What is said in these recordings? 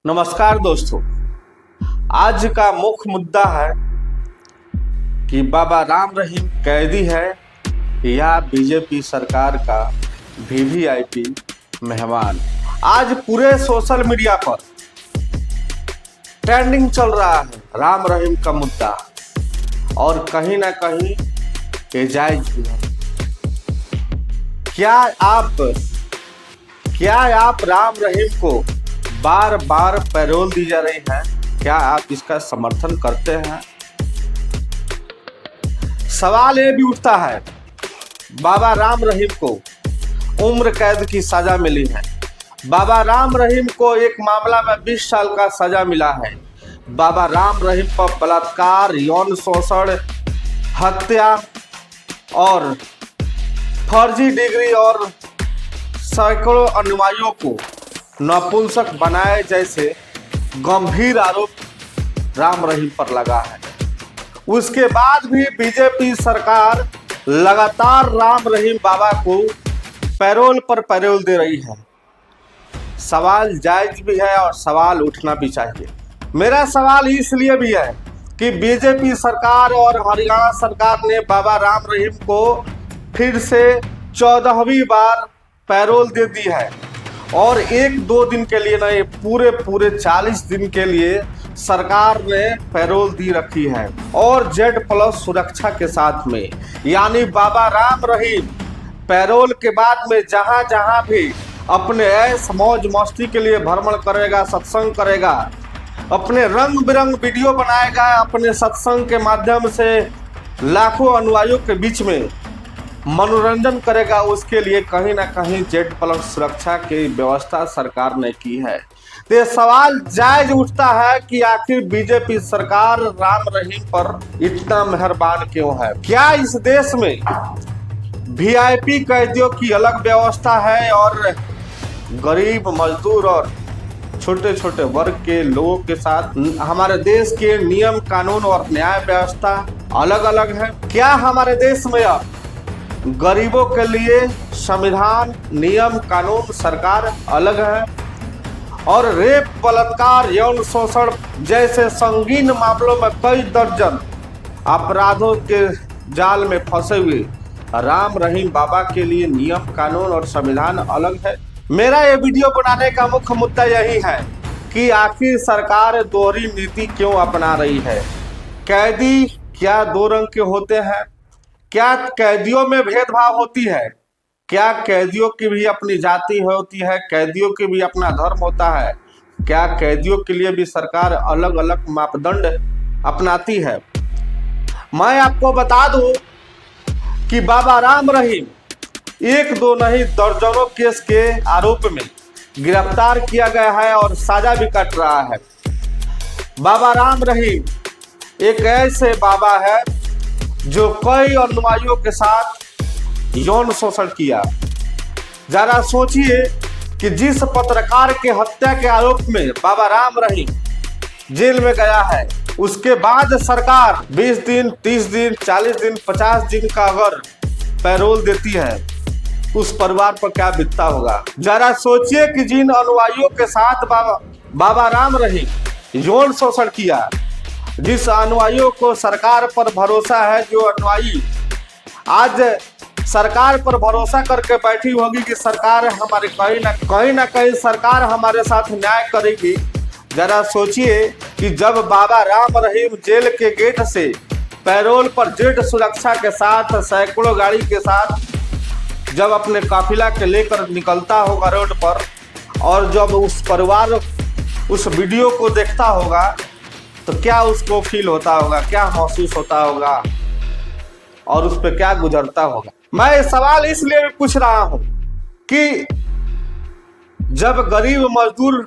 नमस्कार दोस्तों, आज का मुख्य मुद्दा है कि बाबा राम रहीम कैदी है या बीजेपी सरकार का वीवीआईपी मेहमान। आज पूरे सोशल मीडिया पर ट्रेंडिंग चल रहा है राम रहीम का मुद्दा, और कहीं ना कहीं ये जायज भी है। क्या आप राम रहीम को बार बार पैरोल दी जा रही है, क्या आप इसका समर्थन करते हैं? सवाल ये भी उठता है, बाबा राम रहीम को उम्र कैद की सजा मिली है। बाबा राम रहीम को एक मामला में 20 साल का सजा मिला है। बाबा राम रहीम पर बलात्कार, यौन शोषण, हत्या और फर्जी डिग्री और सैकड़ों अनुयायियों को नपुंसक बनाए जैसे गंभीर आरोप राम रहीम पर लगा है। उसके बाद भी बीजेपी सरकार लगातार राम रहीम बाबा को पैरोल पर पैरोल दे रही है। सवाल जायज भी है और सवाल उठना भी चाहिए। मेरा सवाल इसलिए भी है कि बीजेपी सरकार और हरियाणा सरकार ने बाबा राम रहीम को फिर से 14वीं बार पैरोल दे दी है, और 1-2 दिन के लिए नहीं, पूरे 40 दिन के लिए सरकार ने पैरोल दी रखी है, और Z+ सुरक्षा के साथ में। यानी बाबा राम रहीम पैरोल के बाद में जहां जहां भी अपने ऐश मौज मस्ती के लिए भ्रमण करेगा, सत्संग करेगा, अपने रंग बिरंग वीडियो बनाएगा, अपने सत्संग के माध्यम से लाखों अनुयायियों के बीच में मनोरंजन करेगा, उसके लिए कहीं ना कहीं Z+ सुरक्षा की व्यवस्था सरकार ने की है। तो ये सवाल जायज उठता है कि आखिर बीजेपी सरकार राम रहीम पर इतना मेहरबान क्यों है? क्या इस देश में वीआईपी कैदियों की अलग व्यवस्था है और गरीब, मजदूर और छोटे छोटे वर्ग के लोगों के साथ हमारे देश के नियम, कानून और न्याय व्यवस्था अलग अलग है? क्या हमारे देश में अब गरीबों के लिए संविधान, नियम, कानून, सरकार अलग है, और रेप, बलात्कार, यौन शोषण जैसे संगीन मामलों में कई दर्जन अपराधों के जाल में फंसे हुए राम रहीम बाबा के लिए नियम, कानून और संविधान अलग है? मेरा ये वीडियो बनाने का मुख्य मुद्दा यही है कि आखिर सरकार दोहरी नीति क्यों अपना रही है? कैदी क्या 2 रंग के होते हैं? क्या कैदियों में भेदभाव होती है? क्या कैदियों की भी अपनी जाति होती है? कैदियों की भी अपना धर्म होता है? क्या कैदियों के लिए भी सरकार अलग अलग मापदंड अपनाती है? मैं आपको बता दूं कि बाबा राम रहीम 1-2 नहीं, दर्जनों केस के आरोप में गिरफ्तार किया गया है और सजा भी कट रहा है। बाबा राम रहीम एक ऐसे बाबा है जो कई अनुयायियों के साथ यौन शोषण किया। जरा सोचिए कि जिस पत्रकार के हत्या के आरोप में बाबा राम रहीम जेल में गया है, उसके बाद सरकार 20 दिन, 30 दिन, 40 दिन, 50 दिन का अगर पैरोल देती है, उस परिवार पर क्या बीतता होगा? जरा सोचिए कि जिन अनुयायियों के साथ बाबा राम रहीम यौन शोषण किया, जिस अनुयायियों को सरकार पर भरोसा है, जो अनुयायी आज सरकार पर भरोसा करके बैठी होगी कि सरकार हमारे कहीं ना कहीं सरकार हमारे साथ न्याय करेगी। जरा सोचिए कि जब बाबा राम रहीम जेल के गेट से पैरोल पर Z सुरक्षा के साथ, सैकड़ों गाड़ी के साथ जब अपने काफिला के लेकर निकलता होगा रोड पर, और जब उस परिवार उस वीडियो को देखता होगा, तो क्या उसको फील होता होगा, क्या महसूस होता होगा, और उस पर क्या गुजरता होगा? मैं सवाल इसलिए भी पूछ रहा हूं कि जब गरीब मजदूर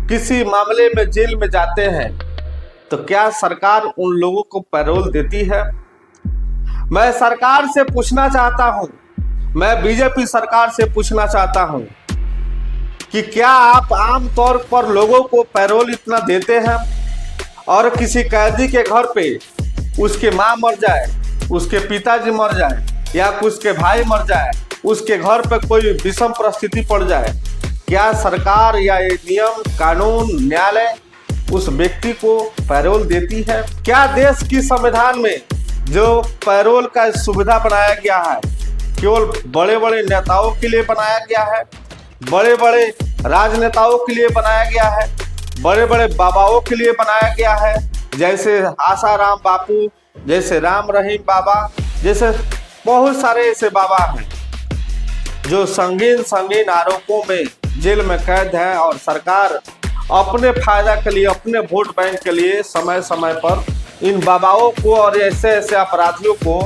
किसी मामले में जेल में जाते हैं, तो क्या सरकार उन लोगों को पैरोल देती है? मैं सरकार से पूछना चाहता हूं, मैं बीजेपी सरकार से पूछना चाहता हूं कि क्या आप आम तौर पर लोगों को पैरोल इतना देते हैं, और किसी कैदी के घर पे उसके माँ मर जाए, उसके पिताजी मर जाए, या उसके भाई मर जाए, उसके घर पे कोई विषम परिस्थिति पड़ जाए, क्या सरकार या ये नियम कानून न्यायालय उस व्यक्ति को पैरोल देती है? क्या देश की संविधान में जो पैरोल का सुविधा बनाया गया है केवल बड़े बड़े नेताओं के लिए बनाया गया है, बड़े बड़े राजनेताओं के लिए बनाया गया है, बड़े बड़े बाबाओं के लिए बनाया गया है, जैसे आसाराम बापू, जैसे राम रहीम बाबा, जैसे बहुत सारे ऐसे बाबा हैं जो संगीन संगीन आरोपों में जेल में कैद है और सरकार अपने फायदा के लिए, अपने वोट बैंक के लिए समय समय पर इन बाबाओं को और ऐसे ऐसे अपराधियों को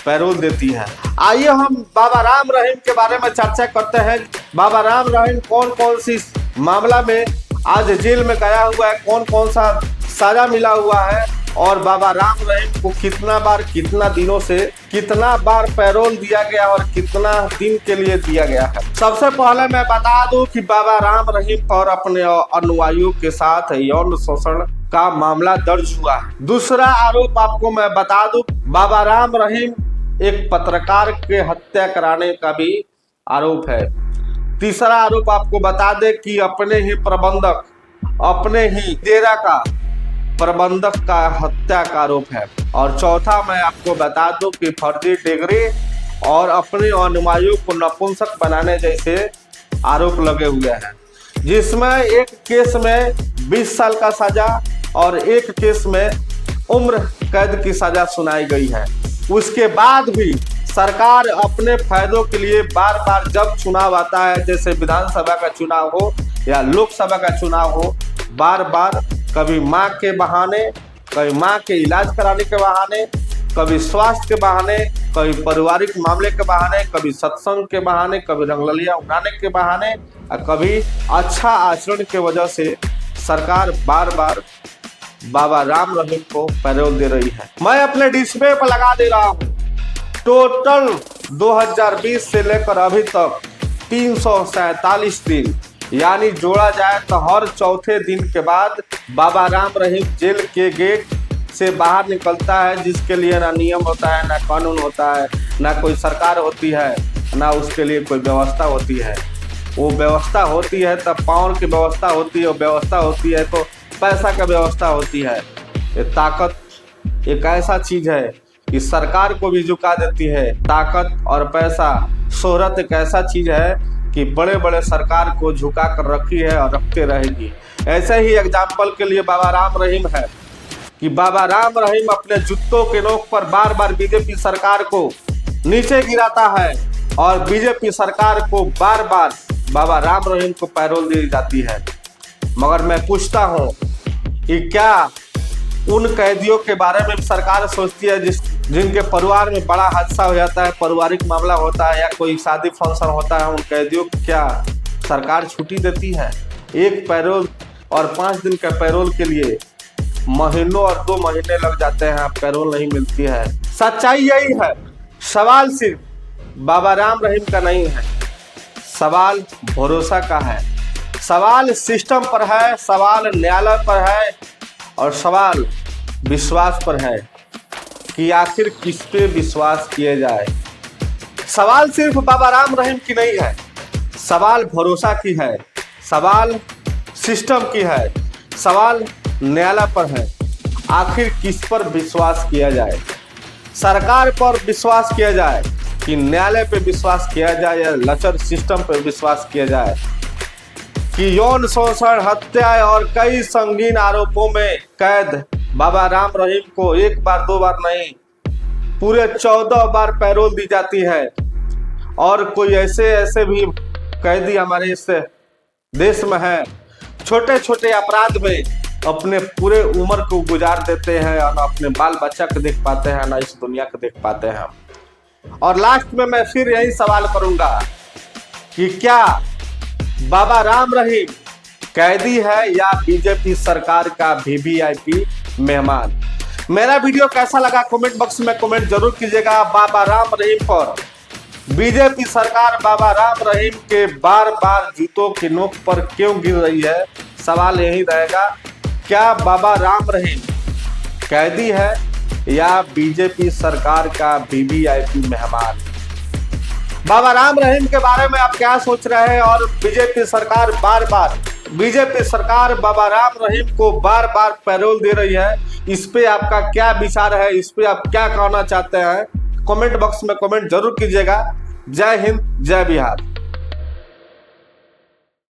पैरोल देती है। आइए हम बाबा राम रहीम के बारे में चर्चा करते हैं। बाबा राम रहीम कौन कौन सी मामला में आज जेल में गया हुआ है, कौन कौन सा सजा मिला हुआ है और बाबा राम रहीम को कितना बार, कितना दिनों से, कितना बार पैरोल दिया गया और कितना दिन के लिए दिया गया है। सबसे पहले मैं बता दूं कि बाबा राम रहीम पर अपने अनुयायियों के साथ यौन शोषण का मामला दर्ज हुआ है। दूसरा आरोप आपको मैं बता दूं, बाबा राम रहीम एक पत्रकार के हत्या कराने का भी आरोप है। तीसरा आरोप आपको बता दे कि अपने ही प्रबंधक, अपने ही डेरा का प्रबंधक का हत्या का आरोप है। और चौथा मैं आपको बता दूं कि फर्जी डिग्री और अपने अनुयायियों को नपुंसक बनाने जैसे आरोप लगे हुए हैं, जिसमें एक केस में 20 साल का सजा और एक केस में उम्र कैद की सजा सुनाई गई है। उसके बाद भी सरकार अपने फायदों के लिए बार बार जब चुनाव आता है, जैसे विधानसभा का चुनाव हो या लोकसभा का चुनाव हो, बार बार कभी माँ के बहाने, कभी माँ के इलाज कराने के बहाने, कभी स्वास्थ्य के बहाने, कभी पारिवारिक मामले के बहाने, कभी सत्संग के बहाने, कभी रंगलिया उड़ाने के बहाने और कभी अच्छा आचरण के वजह से सरकार बार बार बाबा राम रहीम को पैरोल दे रही है। मैं अपने डिस्प्ले पर लगा दे रहा हूँ, टोटल 2020 से लेकर अभी तक 347 दिन, यानी जोड़ा जाए तो हर चौथे दिन के बाद बाबा राम रहीम जेल के गेट से बाहर निकलता है, जिसके लिए ना नियम होता है, ना कानून होता है, ना कोई सरकार होती है, ना उसके लिए कोई व्यवस्था होती है। वो व्यवस्था होती है तब पावर की व्यवस्था होती है, व्यवस्था होती है तो पैसा का व्यवस्था होती है। ये ताकत एक ऐसा चीज है कि सरकार को भी झुका देती है। ताकत और पैसा, शोहरत एक ऐसा चीज है कि बड़े बड़े सरकार को झुका कर रखी है और रखते रहेगी। ऐसे ही एग्जाम्पल के लिए बाबा राम रहीम है कि बाबा राम रहीम अपने जूतों के नोक पर बार बार बीजेपी सरकार को नीचे गिराता है और बीजेपी सरकार को बार बार बाबा राम रहीम को पैरोल दी जाती है। मगर मैं पूछता हूँ कि क्या उन कैदियों के बारे में सरकार सोचती है जिनके परिवार में बड़ा हादसा हो जाता है, पारिवारिक मामला होता है या कोई शादी फंक्शन होता है, उन कैदियों को क्या सरकार छुट्टी देती है? एक पैरोल और 5 दिन के पैरोल के लिए महीनों और 2 महीने लग जाते हैं, पैरोल नहीं मिलती है। सच्चाई यही है। सवाल सिर्फ बाबा राम रहीम का नहीं है, सवाल भरोसा का है, सवाल सिस्टम पर है, सवाल न्यायालय पर है और सवाल विश्वास पर है कि आखिर किस पे विश्वास किया जाए। सवाल सिर्फ बाबा राम रहीम की नहीं है, सवाल भरोसा की है, सवाल सिस्टम की है, सवाल न्यायालय पर है। आखिर किस पर विश्वास किया जाए? सरकार पर विश्वास किया जाए कि न्यायालय पे विश्वास किया जाए या लचर सिस्टम पर विश्वास किया जाए कि यौन शोषण, हत्या और कई संगीन आरोपों में कैद बाबा राम रहीम को 1 बार 2 बार नहीं, पूरे 14 बार पैरोल दी जाती है। और कोई ऐसे भी कैदी हमारे इस देश में है, छोटे छोटे अपराध में अपने पूरे उम्र को गुजार देते हैं और अपने बाल बच्चा को देख पाते हैं, ना इस दुनिया को देख पाते हैं। और लास्ट में मैं फिर यही सवाल करूंगा कि क्या बाबा राम रहीम कैदी है या बीजेपी सरकार का वीवीआईपी मेहमान? मेरा वीडियो कैसा लगा कमेंट बॉक्स में कमेंट जरूर कीजिएगा। बाबा राम रहीम पर बीजेपी सरकार बाबा राम रहीम के बार बार जूतों की नोक पर क्यों गिर रही है? सवाल यही रहेगा, क्या बाबा राम रहीम कैदी है या बीजेपी सरकार का वीवीआईपी मेहमान? बाबा राम रहीम के बारे में आप क्या सोच रहे हैं? और बीजेपी सरकार बाबा राम रहीम को बार बार पैरोल दे रही है, इस पे आपका क्या विचार है? इस पे आप क्या कहना चाहते हैं? कमेंट बॉक्स में कमेंट जरूर कीजिएगा। जय हिंद, जय बिहार।